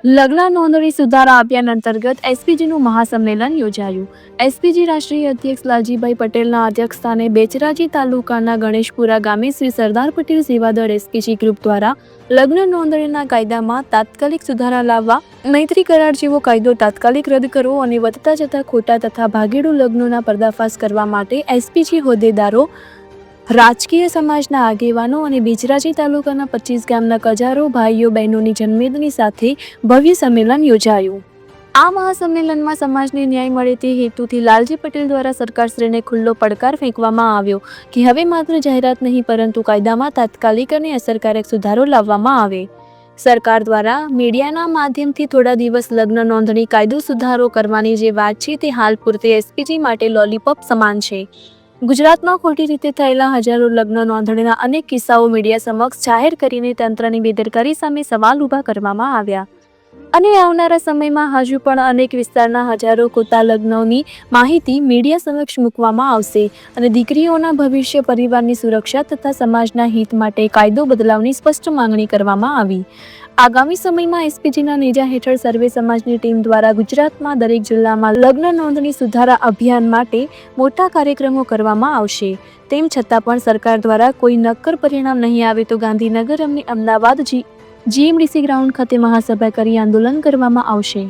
લગ્ન નોંધણી સુધારા અભિયાન અંતર્ગત એસપીજીનું મહાસંમેલન યોજાયું. એસપીજી રાષ્ટ્રીય અધ્યક્ષ લાલજીભાઈ પટેલના અધ્યક્ષસ્થાને બેચરાજી તાલુકાના ગણેશપુરા ગામે શ્રી સરદાર પટેલ સેવાદળ એસપીજી ગ્રુપ દ્વારા લગ્ન નોંધણીના કાયદામાં તાત્કાલિક સુધારા લાવવા, મૈત્રી કરાર જેવો કાયદો તાત્કાલિક રદ કરવો અને વધતા જતા ખોટા તથા ભાગેડુ લગ્નોના પર્દાફાશ કરવા માટે એસપીજી હોદ્દેદારો, રાજકીય સમાજના આગેવાનો અને બેચરાજી તાલુકાના 25 ગામના હજારો ભાઈઓ બહેનોની જનમેદની સાથે ભવ્ય સંમેલન યોજાયું. આ મહાસંમેલનમાં સમાજને ન્યાય મળે તે હેતુથી લાલજી પટેલ દ્વારા સરકારશ્રીને ખુલ્લો પડકાર ફેંકવામાં આવ્યો કે હવે માત્ર જાહેરાત નહીં પરંતુ કાયદામાં તાત્કાલિક અને અસરકારક સુધારો લાવવામાં આવે. સરકાર દ્વારા મીડિયાના માધ્યમથી થોડા દિવસ લગ્ન નોંધણી કાયદો સુધારો કરવાની જે વાત છે તે હાલ પૂરતી એસપીજી માટે લોલીપોપ સમાન છે. ગુજરાતમાં ખોટી રીતે થયેલા હજારો લગ્ન નોંધણીના અનેક કિસ્સાઓ મીડિયા સમક્ષ જાહેર કરીને તંત્રની બેદરકારી સામે સવાલ ઊભા કરવામાં આવ્યા અને આવનારા સમયમાં હજુ પણ અનેક વિસ્તારના હજારો ખોટા લગ્નોની માહિતી મીડિયા સમક્ષ મૂકવામાં આવશે અને દીકરીઓના ભવિષ્ય, પરિવારની સુરક્ષા તથા સમાજના હિત માટે કાયદો બદલાવની સ્પષ્ટ માંગણી કરવામાં આવી. આગામી સમયમાં એસપીજીના નેજા હેઠળ સર્વે સમાજની ટીમ દ્વારા ગુજરાતમાં દરેક જિલ્લામાં લગ્ન નોંધણી સુધારા અભિયાન માટે મોટા કાર્યક્રમો કરવામાં આવશે. તેમ છતાં પણ સરકાર દ્વારા કોઈ નક્કર પરિણામ નહીં આવે તો ગાંધીનગર અને અમદાવાદ જીએમડીસી ગ્રાઉન્ડ ખાતે મહાસભા કરી આંદોલન કરવામાં આવશે.